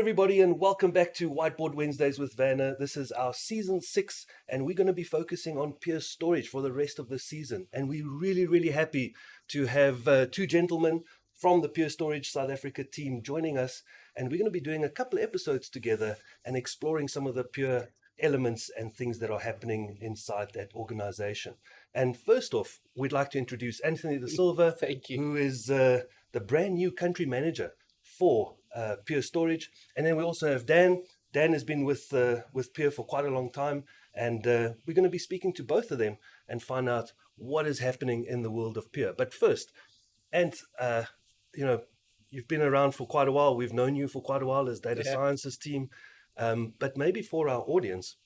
everybody, and welcome back to Whiteboard Wednesdays with Vanna. This is our season 6, and we're going to be focusing on Pure Storage for the rest of the season. And we're really happy to have two gentlemen from the Pure Storage South Africa team joining us. And we're going to be doing a couple of episodes together and exploring some of the Pure elements and things that are happening inside that organization. And first off, we'd like to introduce Anthony De Silva, Thank you. who is the brand new country manager for Pure Storage. And then we also have Dan. Dan has been with Pure for quite a long time, and we're going to be speaking to both of them and find out what is happening in the world of Pure. But first, and you've been around for quite a while. We've known you for quite a while as data sciences team, but maybe for our audience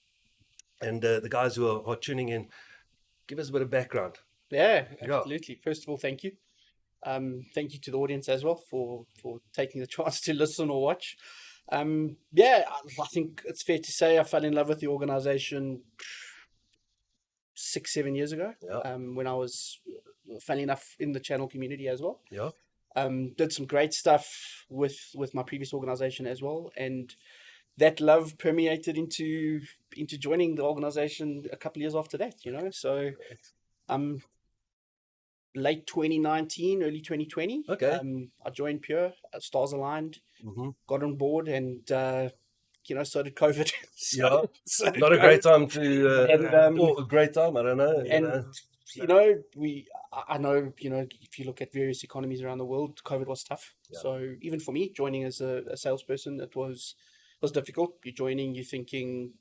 and the guys who are tuning in, give us a bit of background. Yeah, absolutely. First of all, thank you. Thank you to the audience as well for taking the chance to listen or watch. I think it's fair to say I fell in love with the organization 6-7 years ago. When I was, funny enough, in the channel community as well. Did some great stuff with my previous organization as well, and that love permeated into joining the organization a couple of years after that. So late 2019, early 2020. I joined Pure, stars aligned, got on board, and so did COVID. Not a great time to, or a great time, I don't know. I know, if you look at various economies around the world, COVID was tough. So even for me, joining as a salesperson, it was difficult. You're joining, you're thinking,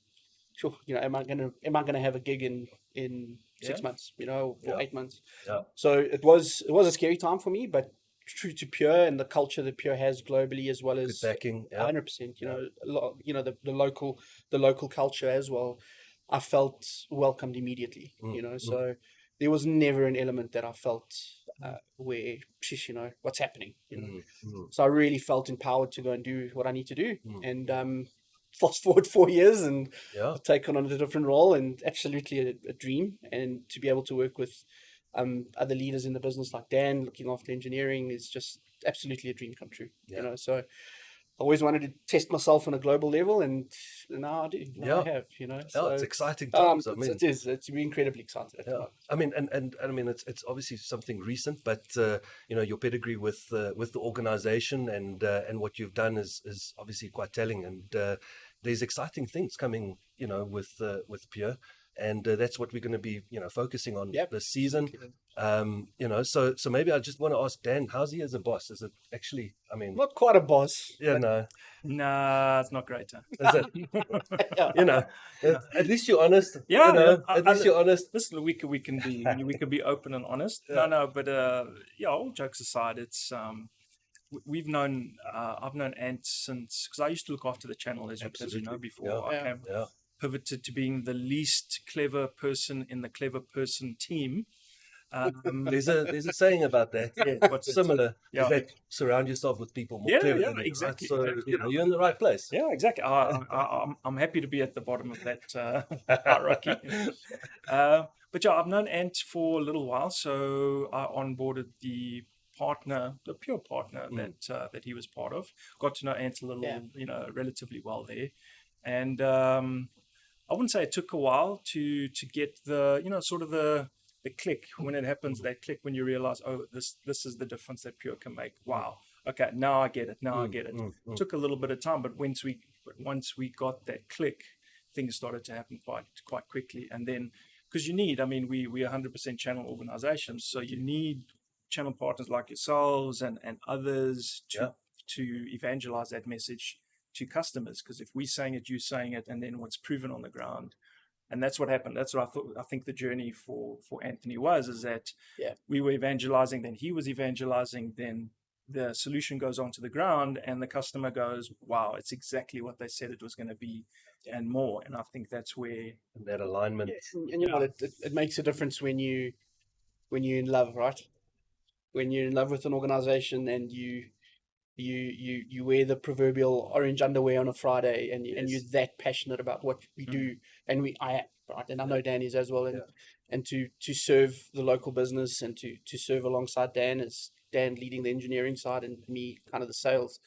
sure, am I gonna have a gig in 6 months, or 8 months? So it was a scary time for me, but true to Pure and the culture that Pure has globally, as well as good backing, 100%. The local culture as well. I felt welcomed immediately. So there was never an element that I felt where, what's happening. So I really felt empowered to go and do what I need to do. And fast forward 4 years and I've taken on a different role, and absolutely a dream. And to be able to work with other leaders in the business like Dan, looking after engineering, is just absolutely a dream come true. So I always wanted to test myself on a global level, and now I do. Now I have. So it's exciting times. It is. It's incredibly exciting. I mean, it's obviously something recent, but your pedigree with the organization and what you've done is obviously quite telling. And there's exciting things coming, with Pure. And that's what we're going to be, focusing on this season. So maybe I just want to ask Dan, how's he as a boss? Is it actually, not quite a boss. No, it's not great. Is it? At least you're honest. At least you're honest. Listen, we can be open and honest. But all jokes aside, it's we've known. I've known Ant since, because I used to look after the channel, as you know, before I came. Pivoted to being the least clever person in the clever person team. There's a saying about that. What's similar is that surround yourself with people more clever than you, exactly. Right? So you're in the right place. Yeah, exactly. I'm happy to be at the bottom of that hierarchy. But I've known Ant for a little while, so I onboarded the Pure partner that he was part of. Got to know Ant a little, relatively well there, and I wouldn't say it took a while to get the sort of the click when it happens. That click when you realize, oh, this is the difference that Pure can make. Wow, okay, now I get it. It took a little bit of time, but once we got that click, things started to happen quite quickly. And then, because we're 100% channel organizations, so you need channel partners like yourselves and others to evangelize that message to customers, because if we're saying it, you're saying it, and then what's proven on the ground. And that's what happened. That's what I think the journey for Anthony is that we were evangelizing, then he was evangelizing, then the solution goes onto the ground and the customer goes, wow, it's exactly what they said it was going to be and more. And I think that's where that alignment. And it makes a difference when you're in love, right? When you're in love with an organization and you wear the proverbial orange underwear on a Friday, and you're that passionate about what we do, and I am, right? And I know Dan is as well, and to serve the local business and to serve alongside Dan, as Dan leading the engineering side and me kind of the sales.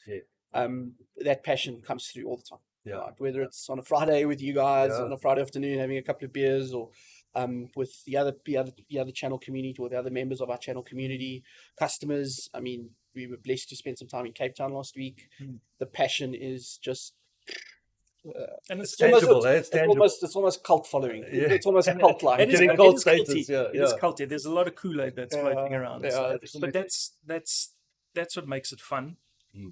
that passion comes through all the time. Yeah. Right? Whether it's on a Friday with you guys, Yeah. on a Friday afternoon having a couple of beers, or with the other channel community, or the other members of our channel community, customers. I mean, we were blessed to spend some time in Cape Town last week. The passion is just And It's it's tangible, eh? It's tangible. it's almost cult following. Yeah. It's almost cult like. It is, Getting it cult is status, culty. yeah, It is yeah. culty. There's a lot of Kool-Aid that's floating around. yeah, So- absolutely. but that's what makes it fun.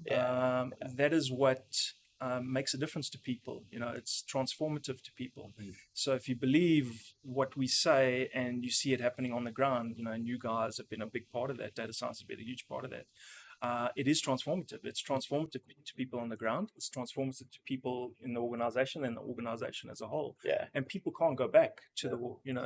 Yeah. That is what makes a difference to people. You know, it's transformative to people. So if you believe what we say and you see it happening on the ground, you know, and you guys have been a big part of that, data science has been a huge part of that. It is transformative. It's transformative to people on the ground. It's transformative to people in the organization and the organization as a whole. Yeah. And people can't go back to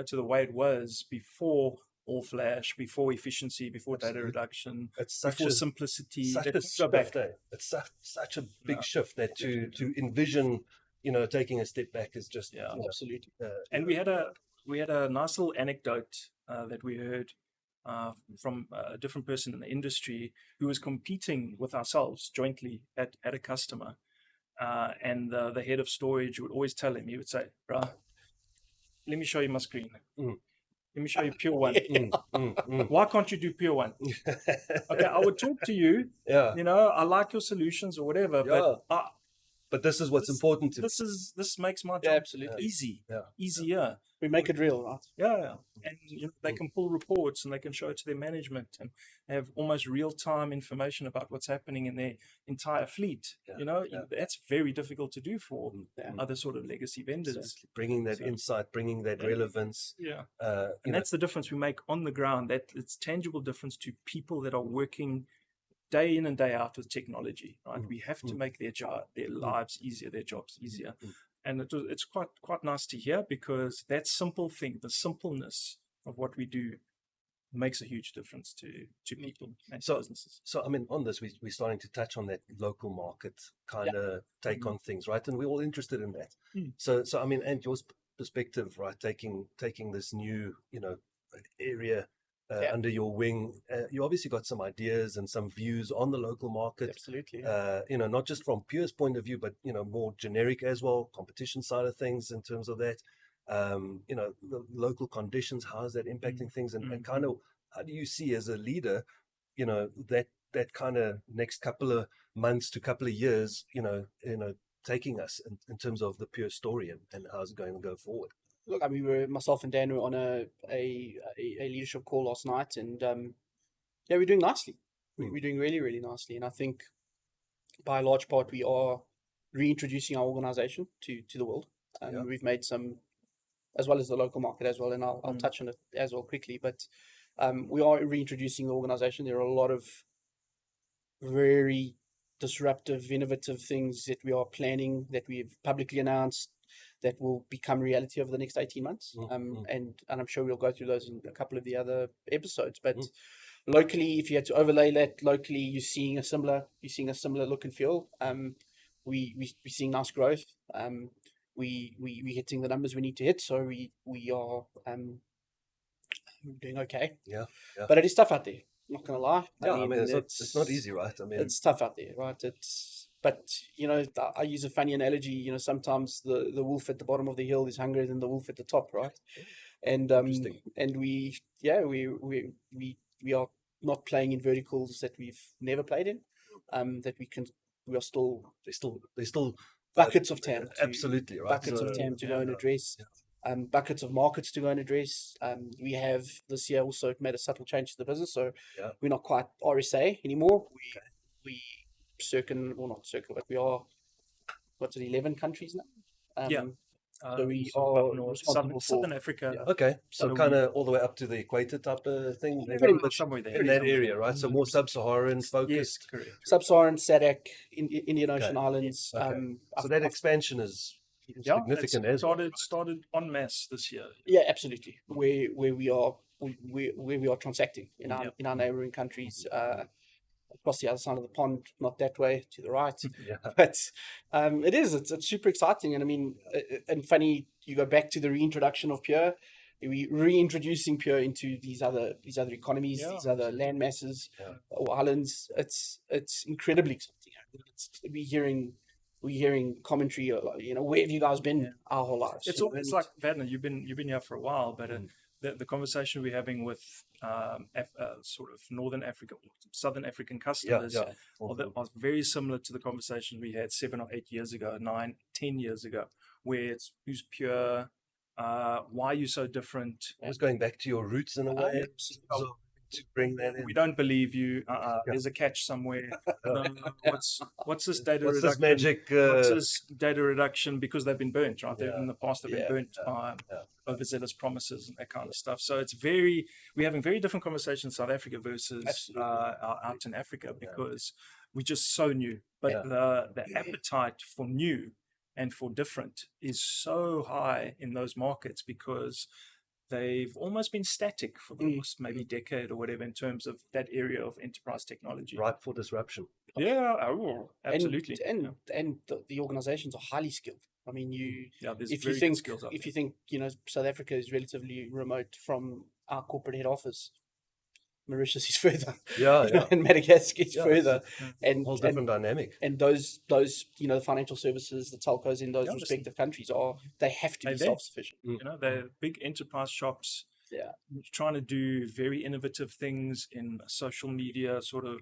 to the way it was before all flash, before efficiency, before data reduction, It's such before a simplicity. such They a can't go back. shift, eh? It's such a big Yeah. shift that to envision, you know, taking a step back is just Yeah. you know, Absolutely. And we had a nice little anecdote that we heard from a different person in the industry who was competing with ourselves jointly at a customer. And the head of storage would always tell him, he would say, "Bruh, let me show you my screen. Let me show you Pure One. Why can't you do Pure One? Okay, I would talk to you. Yeah. You know, I like your solutions or whatever, but But this is what's important to this makes my Yeah, job absolutely. easy, Yeah. easier. We make it real, right? Yeah, and you know, they can pull reports and they can show it to their management and have almost real-time information about what's happening in their entire fleet. Yeah, You know, yeah. that's very difficult to do for Yeah. other sort of legacy vendors. bringing that So- insight, bringing that Yeah. relevance. Yeah, You and know, that's the difference we make on the ground. That it's tangible difference to people that are working day in and day out with technology. Right, we have to make their lives easier, their jobs easier. And it's quite nice to hear, because that simple thing, the simpleness of what we do, makes a huge difference to people and to So- businesses. So, I mean, on this, we're starting to touch on that local market kind of take on things, right? And we're all interested in that. So, I mean, and your perspective, right? Taking this new, you know, area under your wing, you obviously got some ideas and some views on the local market. Absolutely. You know, not just from Pure's point of view, but, you know, more generic as well, competition side of things in terms of that. You know, the local conditions, how is that impacting things? And kind of, how do you see as a leader, you know, that kind of next couple of months to couple of years, you know, taking us in terms of the Pure story and how's it going to go forward? Look, I mean, myself and Dan were on a leadership call last night, and yeah, we're doing nicely. We're doing really, really nicely, and I think by a large part we are reintroducing our organization to the world. We've made some, as well as the local market as well, and I'll touch on it as well quickly. But we are reintroducing the organization. There are a lot of very disruptive, innovative things that we are planning, that we've publicly announced, that will become reality over the next 18 months. And I'm sure we'll go through those in a couple of the other episodes. But locally, if you had to overlay that locally, you're seeing a similar look and feel. We're seeing nice growth. We're hitting the numbers we need to hit, so we are doing okay. Yeah. But it is tough out there. Not gonna lie. Yeah, I mean, it's not easy, right? I mean, It's tough out there, right? But you know, I use a funny analogy. You know, sometimes the wolf at the bottom of the hill is hungrier than the wolf at the top, right? And Interesting. and we are not playing in verticals that we've never played in. We are still there's still buckets of TAM. absolutely right. Buckets of TAM to go and address. Buckets of markets to go and address. We have this year also made a subtle change to the business, so we're not quite RSA anymore. We but we are 11 countries now. So we are responsible Southern for Africa. Okay, so So kind of all the way up to the equator type of thing, Pretty much somewhere there. in that area, right? So more sub-Saharan Yes, focused. correct. Sub-Saharan, SADC, Indian Ocean Islands. Okay. So that expansion is Yeah, significant it's as well. started en masse this year. Yeah, absolutely. Where we are transacting in our neighboring countries, across the other side of the pond, not that way, to the right. Yeah. But it's super exciting. And I mean, and funny, you go back to the reintroduction of Pure. we reintroducing Pure into these other economies, Yeah. these other land masses Yeah. or islands. It's incredibly exciting. We're hearing commentary. Where have you guys been our whole lives? It's you know, it's and- like Vadna, you've been here for a while, but Mm. the conversation we're having with sort of Northern Africa, Southern African Yeah, customers yeah. are very similar to the conversations we had 7 or 8 years ago, 9, 10 years ago, where it's who's Pure, why are you so different? Always going back to your roots in a way. Absolutely. To bring that in. We don't believe you. There's a catch somewhere. No, what's this data What's reduction? this magic? What's this data reduction? Because they've been burnt, right? Yeah, In the past, they've been yeah, burnt by overzealous promises and that kind of stuff. So we're having very different conversations in South Africa versus Absolutely. out in Africa because we're just so new. But Yeah. the appetite for new and for different is so high in those markets because they've almost been static for the last maybe decade or whatever in terms of that area of enterprise technology. Ripe for disruption. Yeah, absolutely. And the organizations are highly skilled. I mean, There's if very you good think skills out if there. you think South Africa is relatively remote from our corporate head office, Mauritius is further, Yeah, and Madagascar is Yeah, further, and whole different dynamic. and those the financial services, the telcos in those Yeah, respective countries they have to They're be there. self-sufficient. They're big enterprise shops. Yeah. Trying to do very innovative things in social media, sort of,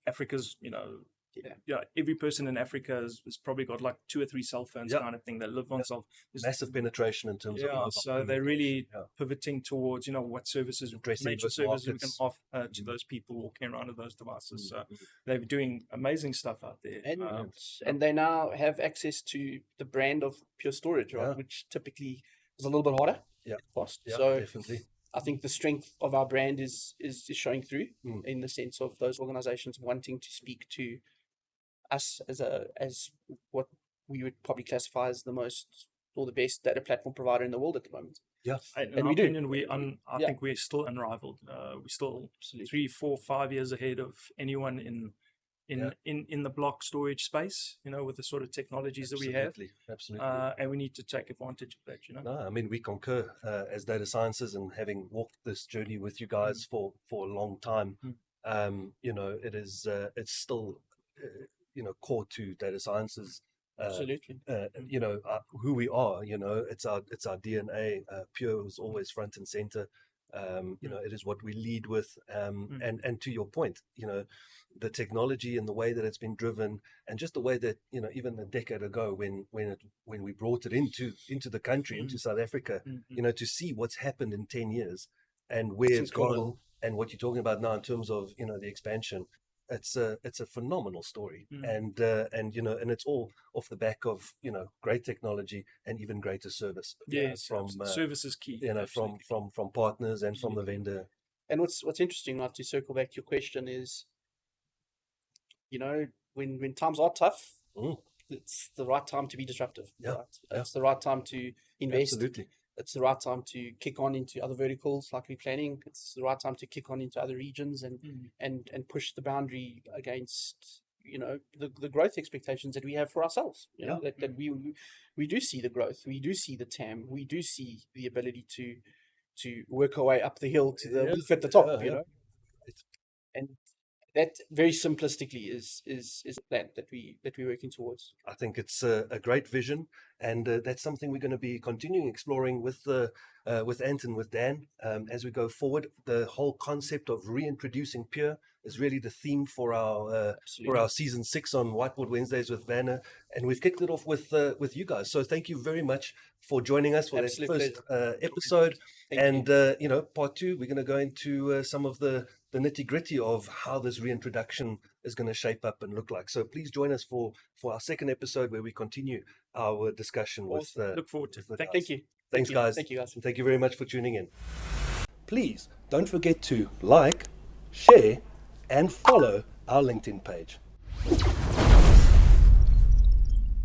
Africa's, every person in Africa has probably got like 2 or 3 cell phones Yeah. kind of thing. They live on Massive penetration in terms of Yeah, mobile. so they're really Yeah. pivoting towards, what services, Addressing major those services we can markets. offer to those people walking around with those devices. So they're doing amazing stuff out there. And they now have access to the brand of Pure Storage, right? Yeah. Which typically is a little bit harder. Yeah. Cost. Yeah, So definitely. I think the strength of our brand is showing through Mm. in the sense of those organizations wanting to speak to us as what we would probably classify as the most or the best data platform provider in the world at the moment. Yeah. In And our we do. opinion, I Yeah. think we're still unrivaled. We're still Absolutely. 3, 4, 5 years ahead of anyone in the block storage space. With the sort of technologies that we have, Absolutely. and we need to take advantage of that. No, I mean, we concur as data sciences and having walked this journey with you guys for a long time. It is it's still core to data sciences. Absolutely. Who we are. It's our DNA. Pure is always front and center. It is what we lead with. And to your point, the technology and the way that it's been driven, and just the way that even a decade ago when we brought it into the country, into South Africa, to see what's happened in 10 years and where it's gone, incredible. and what you're talking about now in terms of the expansion. It's a phenomenal story, and it's all off the back of great technology and even greater service. Yes, from service is key. from partners and from the vendor. And what's interesting, not to circle back to your question, is when times are tough, it's the right time to be disruptive. Yeah, Right? yeah. It's the right time to invest. Absolutely. It's the right time to kick on into other verticals like we're planning. It's the right time to kick on into other regions and push the boundary against the growth expectations that we have for ourselves. That we do see the growth, we do see the TAM, we do see the ability to work our way up the hill to the roof at the top. And that very simplistically is a plan that we're working towards. I think it's a great vision, and that's something we're going to be continuing exploring with Ant and with Dan as we go forward. The whole concept of reintroducing Pure is really the theme for our season 6 on Whiteboard Wednesdays with Vanna, and we've kicked it off with you guys. So thank you very much for joining us for Absolute that first episode. Thank you. And part 2, we're going to go into some of the nitty gritty of how this reintroduction is going to shape up and look like. So please join us for our second episode where we continue our discussion with. Look forward to it. Thank you. Thanks, guys. Thank you, guys. And thank you very much for tuning in. Please don't forget to like, share, and follow our LinkedIn page.